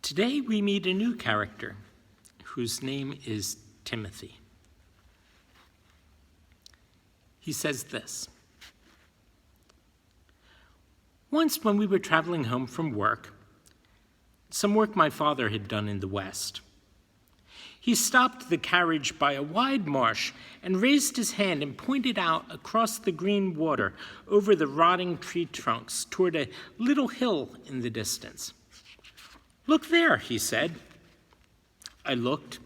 Today we meet a new character whose name is Timothy. He says this: "Once when we were traveling home from work, some work my father had done in the West, he stopped the carriage by a wide marsh and raised his hand and pointed out across the green water over the rotting tree trunks toward a little hill in the distance. 'Look there,' he said. I looked,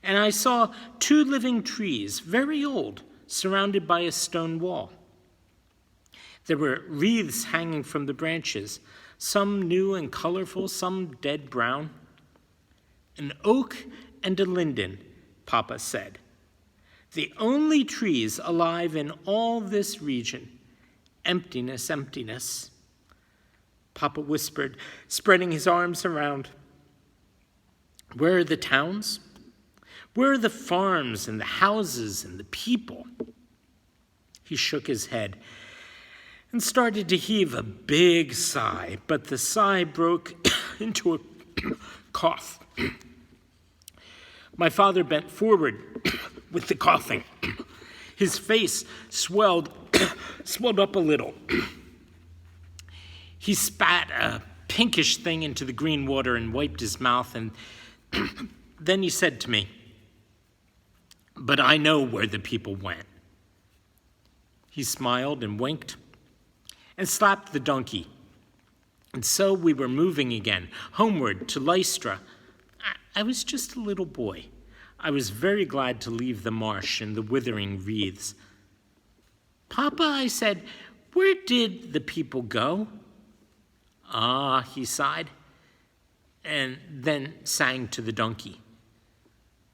and I saw 2 living trees, very old, surrounded by a stone wall. There were wreaths hanging from the branches, some new and colorful, some dead brown. 'An oak and a linden,' Papa said. 'The only trees alive in all this region. Emptiness, emptiness.' Papa whispered, spreading his arms around. 'Where are the towns? Where are the farms and the houses and the people?' He shook his head and started to heave a big sigh, but the sigh broke into a cough. My father bent forward with the coughing. His face swelled up a little. He spat a pinkish thing into the green water and wiped his mouth, and then he said to me, 'But I know where the people went.' He smiled and winked and slapped the donkey. And so we were moving again, homeward to Lystra. I was just a little boy. I was very glad to leave the marsh and the withering wreaths. 'Papa,' I said, 'where did the people go?' 'Ah,' he sighed, and then sang to the donkey.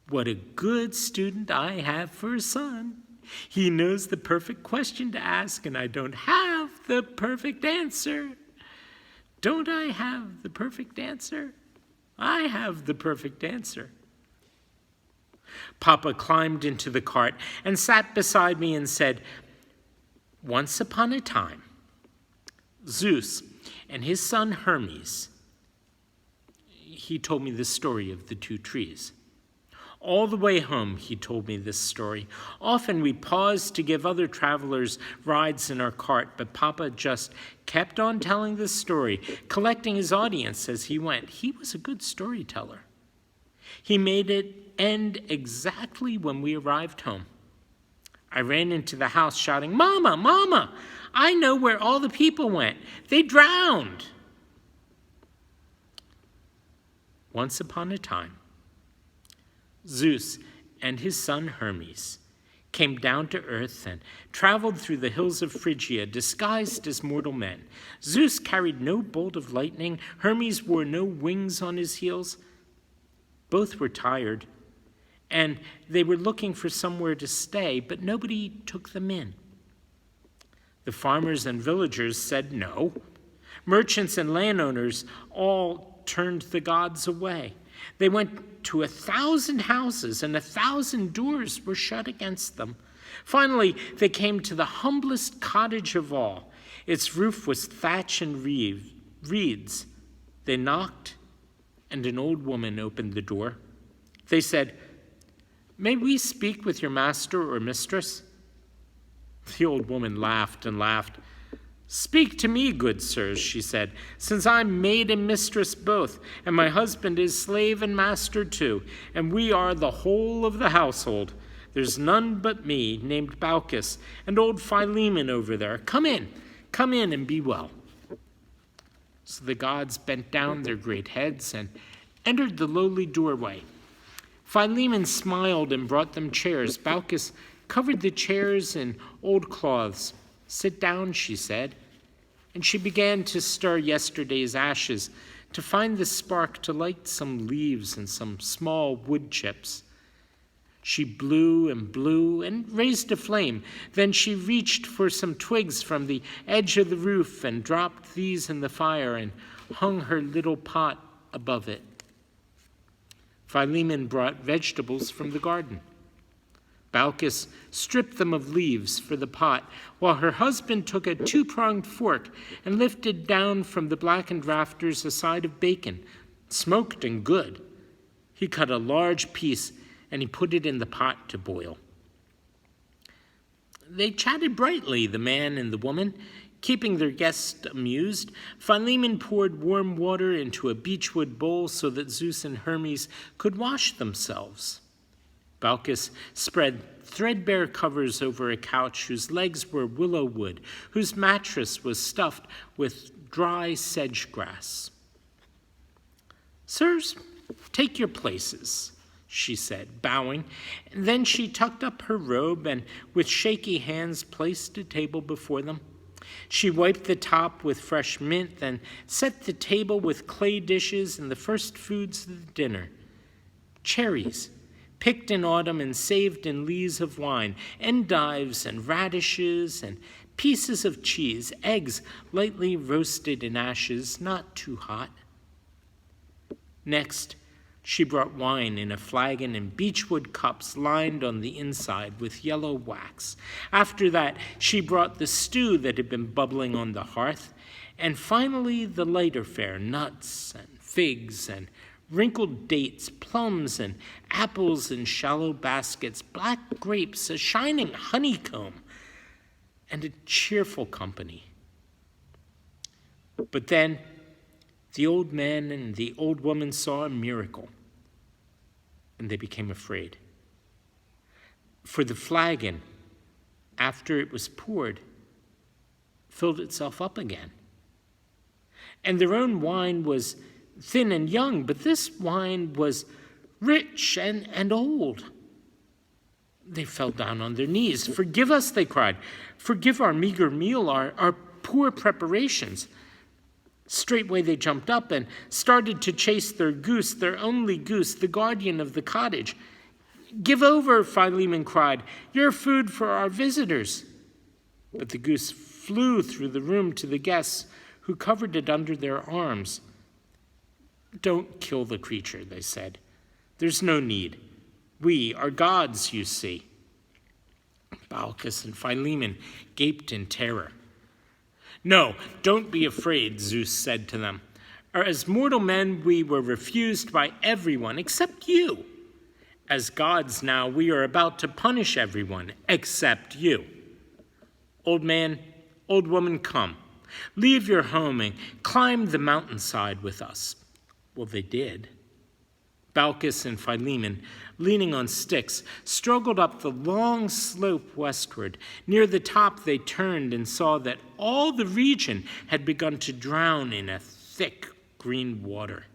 'What a good student I have for a son. He knows the perfect question to ask, and I don't have the perfect answer. Don't I have the perfect answer? I have the perfect answer.' Papa climbed into the cart and sat beside me and said, 'Once upon a time, Zeus and his son Hermes,' he told me the story of the 2 trees. All the way home, he told me this story. Often we paused to give other travelers rides in our cart, but Papa just kept on telling the story, collecting his audience as he went. He was a good storyteller. He made it end exactly when we arrived home. I ran into the house shouting, 'Mama, Mama, I know where all the people went. They drowned.' Once upon a time, Zeus and his son Hermes came down to earth and traveled through the hills of Phrygia disguised as mortal men. Zeus carried no bolt of lightning. Hermes wore no wings on his heels. Both were tired, and they were looking for somewhere to stay, but nobody took them in. The farmers and villagers said no. Merchants and landowners all turned the gods away. They went to 1,000 houses, and 1,000 doors were shut against them. Finally, they came to the humblest cottage of all. Its roof was thatch and reeds. They knocked, and an old woman opened the door. They said, 'May we speak with your master or mistress?' The old woman laughed and laughed. 'Speak to me, good sirs,' she said, 'since I'm maid and mistress both, and my husband is slave and master too, and we are the whole of the household. There's none but me, named Baucis, and old Philemon over there. Come in and be well.' So the gods bent down their great heads and entered the lowly doorway. Philemon smiled and brought them chairs. Baucis covered the chairs in old cloths. 'Sit down,' she said, and she began to stir yesterday's ashes to find the spark to light some leaves and some small wood chips. She blew and raised a flame. Then she reached for some twigs from the edge of the roof and dropped these in the fire and hung her little pot above it. Philemon brought vegetables from the garden. Baucis stripped them of leaves for the pot, while her husband took a 2-pronged fork and lifted down from the blackened rafters a side of bacon, smoked and good. He cut a large piece and he put it in the pot to boil. They chatted brightly, the man and the woman, keeping their guest amused. Philemon poured warm water into a beechwood bowl so that Zeus and Hermes could wash themselves. Baucis spread threadbare covers over a couch whose legs were willow wood, whose mattress was stuffed with dry sedge grass. "Sirs, take your places," she said, bowing. Then she tucked up her robe and with shaky hands placed a table before them. She wiped the top with fresh mint, then set the table with clay dishes and the first foods of the dinner. Cherries, picked in autumn and saved in lees of wine, endives and radishes and pieces of cheese, eggs lightly roasted in ashes, not too hot. Next, she brought wine in a flagon and beechwood cups lined on the inside with yellow wax. After that, she brought the stew that had been bubbling on the hearth, and finally the lighter fare, nuts and figs and wrinkled dates, plums and apples in shallow baskets, black grapes, a shining honeycomb, and a cheerful company. But then the old man and the old woman saw a miracle, and they became afraid. For the flagon, after it was poured, filled itself up again. And their own wine was thin and young, but this wine was rich and old. They fell down on their knees. "Forgive us," they cried. "Forgive our meager meal, our poor preparations." Straightway they jumped up and started to chase their goose, their only goose, the guardian of the cottage. "Give over," Philemon cried. "You're food for our visitors." But the goose flew through the room to the guests, who covered it under their arms. "Don't kill the creature," they said. "There's no need. We are gods, you see." Baucis and Philemon gaped in terror. "No, don't be afraid," Zeus said to them. "As mortal men, we were refused by everyone except you. As gods now, we are about to punish everyone except you. Old man, old woman, come. Leave your home and climb the mountainside with us." Well, they did. Baucis and Philemon, leaning on sticks, struggled up the long slope westward. Near the top they turned and saw that all the region had begun to drown in a thick green water.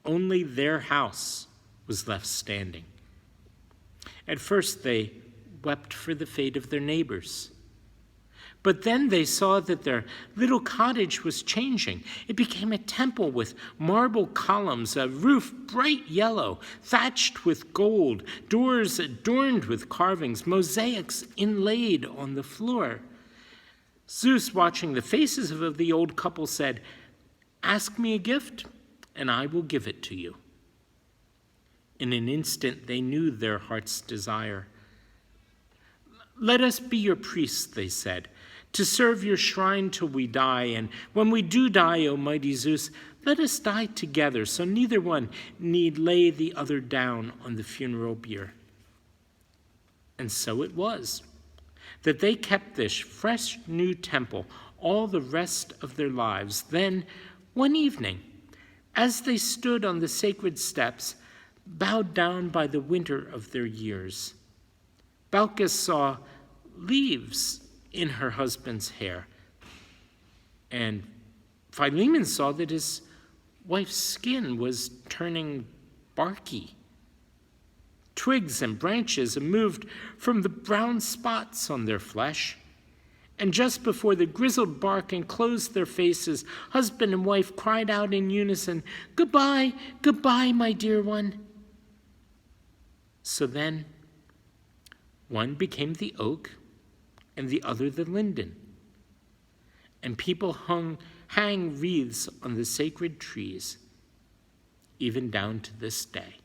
Only their house was left standing. At first they wept for the fate of their neighbors. But then they saw that their little cottage was changing. It became a temple with marble columns, a roof bright yellow, thatched with gold, doors adorned with carvings, mosaics inlaid on the floor. Zeus, watching the faces of the old couple, said, "Ask me a gift, and I will give it to you." In an instant they knew their heart's desire. "Let us be your priests," they said, "to serve your shrine till we die. And when we do die, O mighty Zeus, let us die together, so neither one need lay the other down on the funeral bier." And so it was that they kept this fresh new temple all the rest of their lives. Then, one evening, as they stood on the sacred steps, bowed down by the winter of their years, Baucis saw leaves in her husband's hair, and Philemon saw that his wife's skin was turning barky. Twigs and branches moved from the brown spots on their flesh, and just before the grizzled bark enclosed their faces, husband and wife cried out in unison, "Goodbye, goodbye, my dear one." So then, one became the oak, and the other the linden. And people hang wreaths on the sacred trees, even down to this day.